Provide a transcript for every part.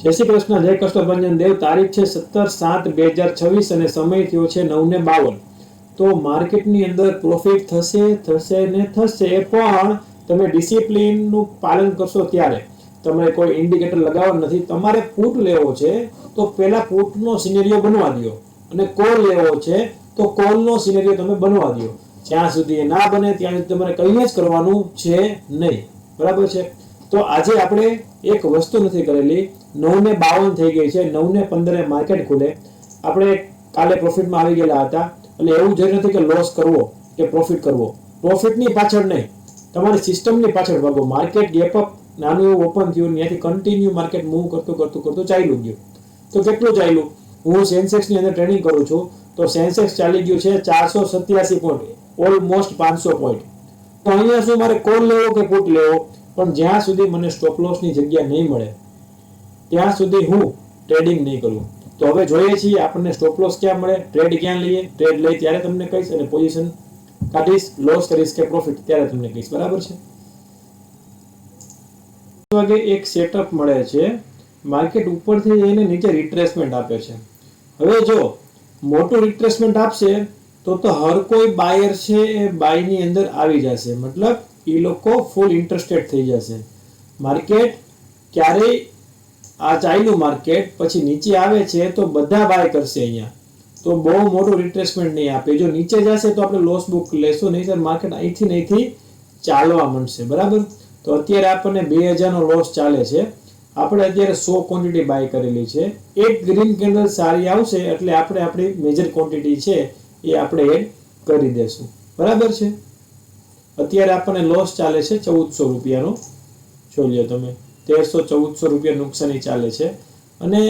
જય શ્રી કૃષ્ણ, જય કષ્ટભંજન દેવ। તારીખ છે 17/7/2026 અને સમય થયો છે 9:52। તો માર્કેટની અંદર પ્રોફિટ થશે ને થશે, પણ તમે ડિસિપ્લિનનું પાલન કરશો ત્યારે। તમારે કોઈ ઇન્ડિકેટર લગાવવા નથી, તમારે પુટ લેવો છે તો પહેલા પુટનો સિનેરિયો બનવા દો, અને કોલ લેવો છે તો કોલનો સિનેરિયો તમે બનવા દો। જ્યાં સુધી એ ના બને ત્યાં સુધી તમારે કંઈ જ કરવાનું છે નહીં, બરાબર છે। તો આજે આપણે એક વસ્તુ નથી કરેલી। 9:52 થઈ ગઈ છે, 9:15 માર્કેટ ખુલે, આપણે કાલે પ્રોફિટમાં આવી ગયેલા હતા। એટલે એવું જરૂરી નથી કે લોસ કરવો કે પ્રોફિટ કરવો, પ્રોફિટની પાછળ નહીં, તમારી સિસ્ટમની પાછળ ભાગો। માર્કેટ ગેપ અપ નાનું એવું ઓપન થયું, ત્યાંથી કન્ટિન્યુ માર્કેટ મૂવ કરતું ચાલ્યું ગયું। તો કેટલું ચાલ્યું? હું સેન્સેક્સની અંદર ટ્રેડિંગ કરું છું, તો સેન્સેક્સ ચાલી ગયું છે 487 પોઈન્ટ, ઓલમોસ્ટ 500 પોઈન્ટ। તો અહીંયા શું મારે કોલ લેવો કે પુટ લેવો? પણ જ્યાં સુધી મને સ્ટોપ લોસની જગ્યા નહીં મળે ત્યાં સુધી હું ટ્રેડિંગ નહીં કરું। તો હવે જોઈએ છીએ આપણને સ્ટોપ લોસ ક્યાં મળે, ટ્રેડ ક્યાં લઈએ। ટ્રેડ લઈ ત્યારે તમને કહીશ, અને પોઝિશન કાઢીશ, લોસ કરીશ કે પ્રોફિટ ત્યારે તમને કહીશ, બરાબર છે। વાગે એક સેટઅપ મળે છે, માર્કેટ ઉપરથી જઈને નીચે રિટ્રેસમેન્ટ આપે છે। હવે જો મોટું રિટ્રેસમેન્ટ આપશે તો હર કોઈ બાયર છે એ બાયની અંદર આવી જશે, મતલબ એ લોકો ફૂલ ઇન્ટરેસ્ટેડ થઈ જશે। માર્કેટ ક્યારેય આ ચાલ્યું માર્કેટ પછી નીચે આવે છે તો બધા બાય કરશે અહીંયા, તો બહુ મોટું રિટ્રેસમેન્ટ નહીં આપે। જો નીચે જશે તો આપણે લોસ બુક લેશું, નહીં સર માર્કેટ અહીંથી ચાલવા માંડશે, બરાબર। તો અત્યારે આપણને 2000 નો લોસ ચાલે છે, આપણે અત્યારે 100 ક્વોન્ટિટી બાય કરેલી છે। એક ગ્રીન કેન્ડલ સારી આવશે એટલે આપણે આપણી મેજર ક્વોન્ટિટી છે એ આપણે એડ કરી દેશું, બરાબર છે। અત્યારે આપણને લોસ ચાલે છે 1400 રૂપિયાનો, જોઈ લો તમે, 1300-1400 રૂપિયા નુકસાની ચાલે છે। અને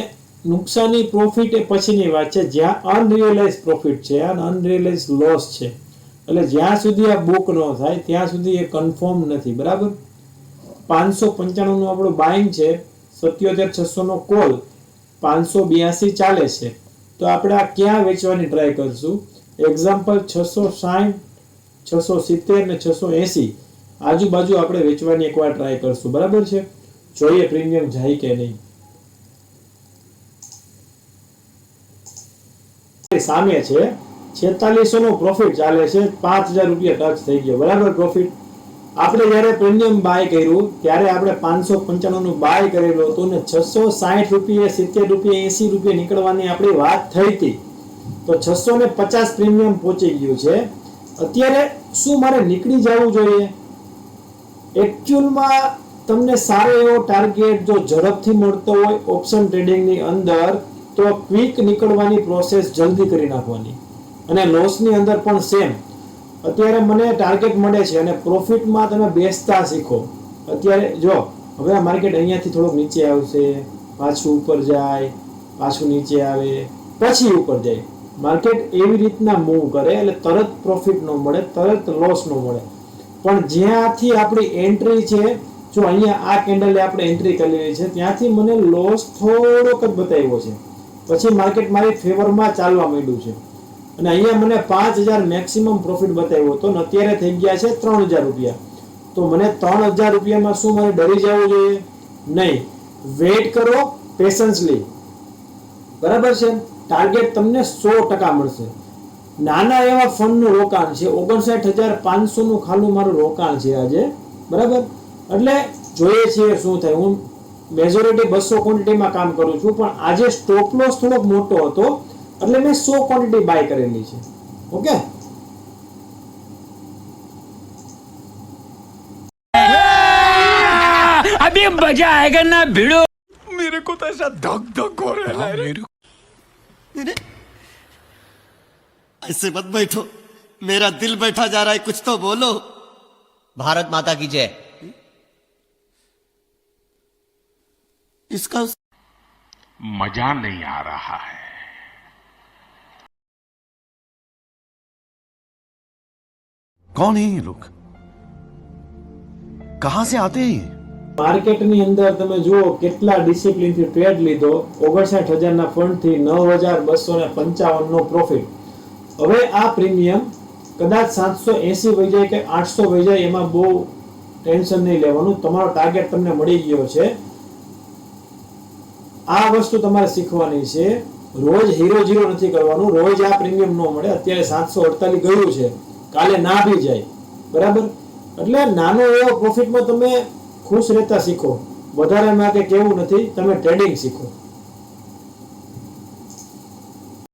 નુકસાની પ્રોફિટ એ પછીની વાત છે, જ્યાં અનરિયલાઇઝ પ્રોફિટ છે અને અનરિયલાઇઝ લોસ છે, એટલે જ્યાં સુધી આ બુક ન થાય ત્યાં સુધી એ કન્ફર્મ નથી, બરાબર। 595 નું આપણું બાઇંગ છે, 77600 નો કોલ, 582 ચાલે છે, તો આપણે આ ક્યાં વેચવાની ટ્રાય કરશું? એક્ઝામ્પલ 660, 670 ને 680 આજુબાજુ આપણે વેચવાની એકવાર ટ્રાય કરશું, બરાબર છે। જોઈએ પ્રીમિયમ જાય કે નહીં। સામે છે 4600 નો પ્રોફિટ ચાલે છે, 5000 રૂપિયા ટચ થઈ ગયો, બરાબર પ્રોફિટ। આપણે જ્યારે પ્રીમિયમ બાય કર્યું ત્યારે આપણે 595 નું બાય કરેલું હતું ને 660 રૂપિયા, 70 રૂપિયા, 80 રૂપિયા નીકળવાની આપણી વાત થઈ હતી, તો 650 પ્રીમિયમ પહોંચી ગયું છે। અત્યારે શું મારે નીકળી જવું જોઈએ? એકચ્યુઅલમાં તમને સારો એવો ટાર્ગેટ જો ઝડપથી મળતો હોય ઓપ્શન ટ્રેડિંગની અંદર, તો ક્વિક નીકળવાની પ્રોસેસ જલ્દી કરી નાખવાની, અને લોસની અંદર પણ સેમ। અત્યારે મને ટાર્ગેટ મળે છે અને પ્રોફિટમાં તમે બેસતા શીખો। અત્યારે જો હવે આ માર્કેટ અહીંયાથી થોડુંક નીચે આવશે, પાછું ઉપર જાય, પાછું નીચે આવે, પછી ઉપર જાય, માર્કેટ એવી રીતના મૂવ કરે એટલે તરત પ્રોફિટ ન મળે, તરત લોસ ન મળે। પણ જ્યાંથી આપણી એન્ટ્રી છે, જો અહીંયા આ કેન્ડલે આપણે એન્ટ્રી કરેલી છે, ત્યાંથી મને લોસ થોડોક જ બતાવ્યો છે, પછી માર્કેટ મારી ફેવરમાં ચાલવા માંડ્યું છે, અને અહીંયા મને 5000 મેક્સિમમ પ્રોફિટ બતાવ્યો હતો, અને અત્યારે થઈ ગયા છે 3000 રૂપિયા। તો મને 3000 રૂપિયામાં શું મારે ડરી જવું જોઈએ? નહીં, વેઇટ કરો પેશન્સલી, બરાબર છે। ટાર્ગેટ તમને 100% મળશે। નાના એવા ફંડનું રોકાણ છે, 59500 નું ખાલું મારું રોકાણ છે આજે, બરાબર। એટલે જોઈએ છીએ શું થાય। હું મેજોરિટી 200 ક્વોન્ટિટીમાં કામ કરું છું, પણ આજે સ્ટોપ લોસ થોડોક મોટો હતો એટલે મેં 100 ક્વોન્ટિટી બાય કરેલી છે, ઓકે। अभी मजा आएगा ना भिड़ो। मेरे को तो ऐसा धक धक हो रहा है। ऐसे मत बैठो, मेरा दिल बैठा जा रहा है, कुछ तो बोलो। भारत माता की जय। इसका मजा नहीं आ रहा है। कौन है ये लोग? कहां से आते हैं ये? માર્કેટની અંદર તમે જુઓ કેટલા ડિસિપ્લિનથી ટ્રેડ લીધો, 59000 ના ફંડથી 9255 નો પ્રોફિટ। હવે આ પ્રીમિયમ કદાચ 780 વહી જાય કે 800 વહી જાય, એમાં બહુ ટેન્શન નહીં લેવાનું, તમારો ટાર્ગેટ તમને મળી ગયો છે। આ વસ્તુ તમારે શીખવાની છે. રોજ હીરો જીરો નથી કરવાનું. રોજ આ પ્રીમિયમ ન મળે. અત્યારે 748 ગયું છે, કાલે ના બી જાય, બરાબર? એટલે નાનો એવો પ્રોફિટમાં તમે ખુશ રહેતા શીખો. વધારેમાં કે કેવું નથી, તમે ટ્રેડિંગ શીખો.